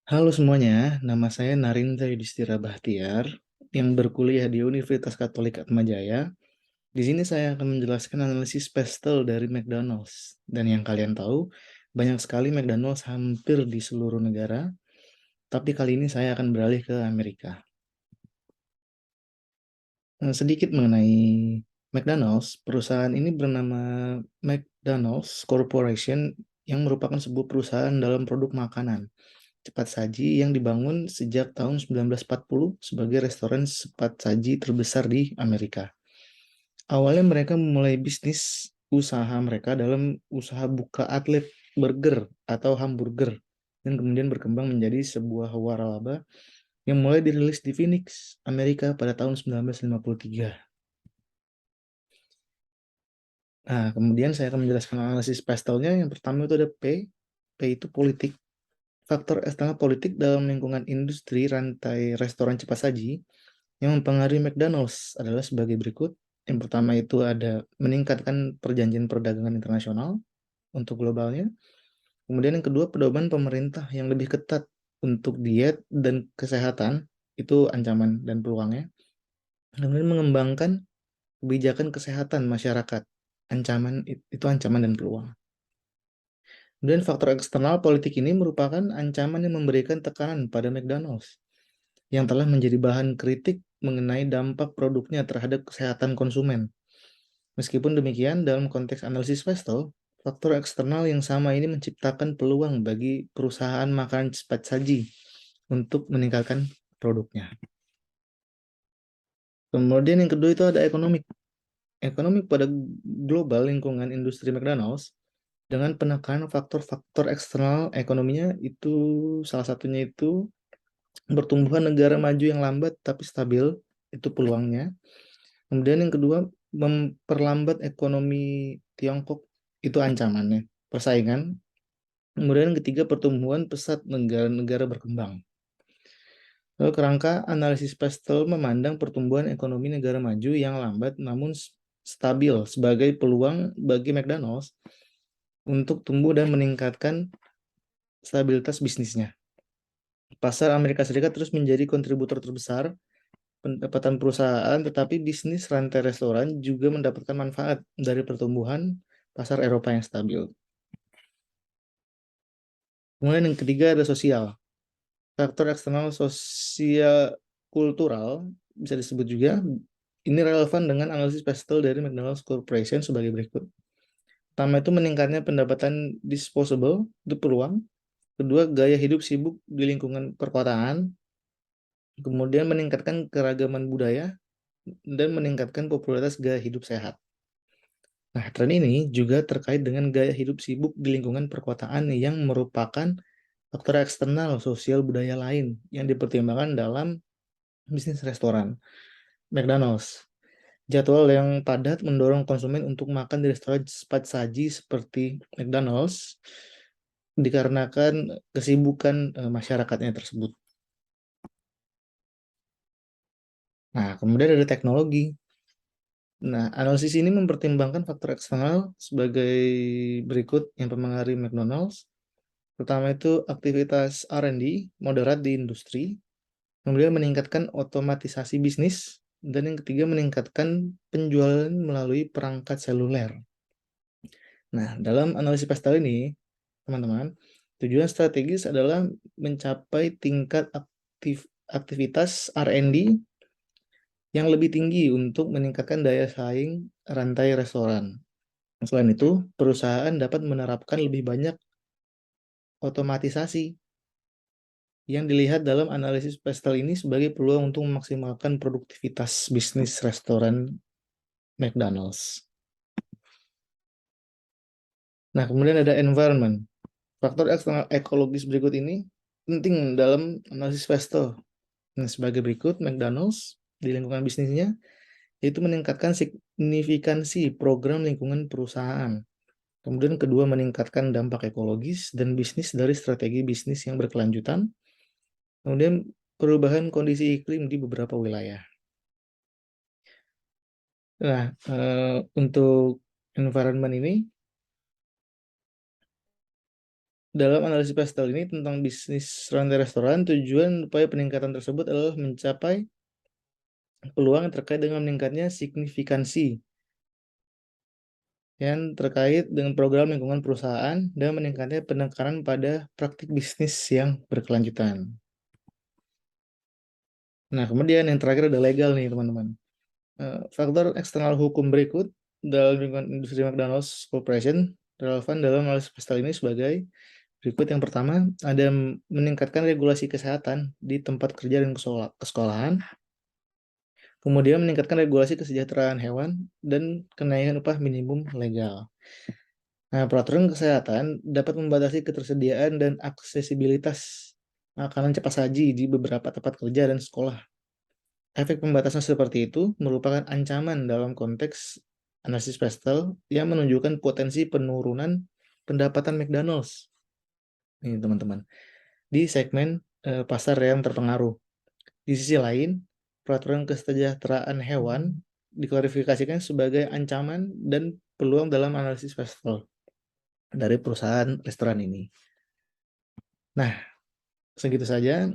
Halo semuanya, nama saya Narindra Yudhistira Bahtiar yang berkuliah di Universitas Katolik Atmajaya. Di sini saya akan menjelaskan analisis pestel dari McDonald's. Dan yang kalian tahu, banyak sekali McDonald's hampir di seluruh negara, tapi kali ini saya akan beralih ke Amerika. Sedikit mengenai McDonald's, perusahaan ini bernama McDonald's Corporation yang merupakan sebuah perusahaan dalam produk makanan cepat saji yang dibangun sejak tahun 1940 sebagai restoran cepat saji terbesar di Amerika. Awalnya mereka memulai bisnis usaha mereka dalam usaha buka outlet burger atau hamburger dan kemudian berkembang menjadi sebuah waralaba yang mulai dirilis di Phoenix, Amerika pada tahun 1953. Nah, kemudian saya akan menjelaskan analisis pastelnya. Yang pertama itu ada P. P itu politik. Faktor eksternal politik dalam lingkungan industri rantai restoran cepat saji yang mempengaruhi McDonald's adalah sebagai berikut. Yang pertama itu ada meningkatkan perjanjian perdagangan internasional untuk globalnya. Kemudian yang kedua, pedoman pemerintah yang lebih ketat untuk diet dan kesehatan, itu ancaman dan peluangnya. Kemudian mengembangkan kebijakan kesehatan masyarakat, itu ancaman dan peluang. Kemudian faktor eksternal politik ini merupakan ancaman yang memberikan tekanan pada McDonald's yang telah menjadi bahan kritik mengenai dampak produknya terhadap kesehatan konsumen. Meskipun demikian, dalam konteks analisis Vestel, faktor eksternal yang sama ini menciptakan peluang bagi perusahaan makanan cepat saji untuk meningkatkan produknya. Kemudian yang kedua itu ada ekonomi. Ekonomi pada global lingkungan industri McDonald's dengan penekanan faktor-faktor eksternal ekonominya itu salah satunya itu pertumbuhan negara maju yang lambat tapi stabil, itu peluangnya. Kemudian yang kedua, memperlambat ekonomi Tiongkok, itu ancamannya, persaingan. Kemudian yang ketiga, pertumbuhan pesat negara-negara berkembang. Lalu kerangka analisis Pastel memandang pertumbuhan ekonomi negara maju yang lambat namun stabil sebagai peluang bagi McDonald's untuk tumbuh dan meningkatkan stabilitas bisnisnya. Pasar Amerika Serikat terus menjadi kontributor terbesar pendapatan perusahaan, tetapi bisnis rantai restoran juga mendapatkan manfaat dari pertumbuhan pasar Eropa yang stabil. Kemudian yang ketiga ada sosial. Faktor eksternal sosial kultural bisa disebut juga. Ini relevan dengan analisis Pestel dari McDonald's Corporation sebagai berikut. Pertama itu meningkatnya pendapatan disposable, itu peluang. Kedua, gaya hidup sibuk di lingkungan perkotaan. Kemudian meningkatkan keragaman budaya dan meningkatkan popularitas gaya hidup sehat. Nah, tren ini juga terkait dengan gaya hidup sibuk di lingkungan perkotaan yang merupakan faktor eksternal sosial budaya lain yang dipertimbangkan dalam bisnis restoran. McDonald's. Jadwal yang padat mendorong konsumen untuk makan di restoran cepat saji seperti McDonald's dikarenakan kesibukan masyarakatnya tersebut. Nah, kemudian ada teknologi. Nah, analisis ini mempertimbangkan faktor eksternal sebagai berikut yang mempengaruhi McDonald's. Pertama itu aktivitas R&D moderat di industri, kemudian meningkatkan otomatisasi bisnis, dan yang ketiga meningkatkan penjualan melalui perangkat seluler. Nah, dalam analisis pastel ini, teman-teman, tujuan strategis adalah mencapai tingkat aktivitas R&D yang lebih tinggi untuk meningkatkan daya saing rantai restoran. Selain itu, perusahaan dapat menerapkan lebih banyak otomatisasi yang dilihat dalam analisis pastel ini sebagai peluang untuk memaksimalkan produktivitas bisnis restoran McDonald's. Nah, kemudian ada environment. Faktor eksternal ekologis berikut ini penting dalam analisis pastel. Nah, sebagai berikut, McDonald's di lingkungan bisnisnya yaitu meningkatkan signifikansi program lingkungan perusahaan. Kemudian kedua, meningkatkan dampak ekologis dan bisnis dari strategi bisnis yang berkelanjutan. Kemudian perubahan kondisi iklim di beberapa wilayah. Nah, untuk environment ini Dalam analisis pastel ini tentang bisnis rantai restoran, tujuan upaya peningkatan tersebut adalah mencapai peluang yang terkait dengan meningkatnya signifikansi yang terkait dengan program lingkungan perusahaan dan meningkatnya penekanan pada praktik bisnis yang berkelanjutan. Nah, kemudian yang terakhir ada legal nih, teman-teman. Faktor eksternal hukum berikut dalam lingkungan industri McDonald's Corporation relevan dalam analisis pastel ini sebagai berikut. Yang pertama, ada meningkatkan regulasi kesehatan di tempat kerja dan sekolahan, kemudian meningkatkan regulasi kesejahteraan hewan, dan kenaikan upah minimum legal. Nah, peraturan kesehatan dapat membatasi ketersediaan dan aksesibilitas makanan cepat saji di beberapa tempat kerja dan sekolah. Efek pembatasan seperti itu merupakan ancaman dalam konteks analisis pastel yang menunjukkan potensi penurunan pendapatan McDonald's. Ini teman-teman, di segmen pasar yang terpengaruh. Di sisi lain, peraturan kesejahteraan hewan diklarifikasikan sebagai ancaman dan peluang dalam analisis pastel dari perusahaan restoran ini. Nah, segitu saja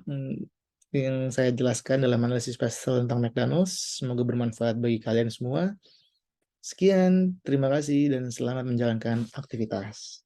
yang saya jelaskan dalam analisis pastel tentang McDonald's. Semoga bermanfaat bagi kalian semua. Sekian, terima kasih dan selamat menjalankan aktivitas.